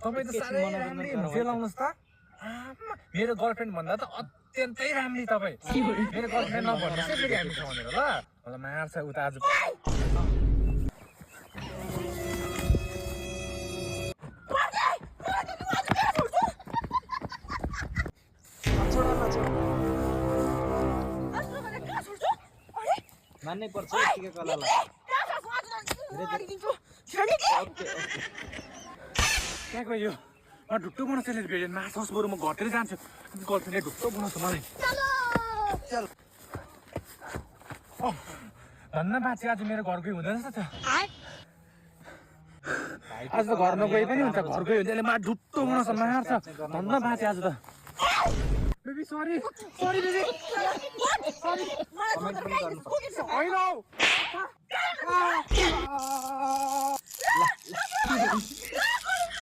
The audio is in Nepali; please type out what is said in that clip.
तपाईँ त साह्रै राम्री फेलाउनुहोस् त मेरो गर्लफ्रेन्ड भन्दा त अत्यन्तै राम्री तपाईँ मेरो गर्लफ्रेन्ड नभन्नुहोस् है फेरि हामीसँग भनेर ल मलाई मार्छ उता आज मान्नै पर्छ यतिकै कलालाई क्या गयो म ढुक्टो बनाउँछ भेटेन माछोस् बरु म घटेर जान्छु गर्लफ्रेन्डले ढुक्टो बनाउँछ मलाई धन्न बाँचे आज मेरो घर गई हुँदैन त आज त घर नगए पनि हुन्छ घर गयो भने मा ढुक्टो बनाउँछ मार्छ धन्न बाँचे आज त baby sorry sorry baby sorry comment पनि गर्नुपर्छ होइन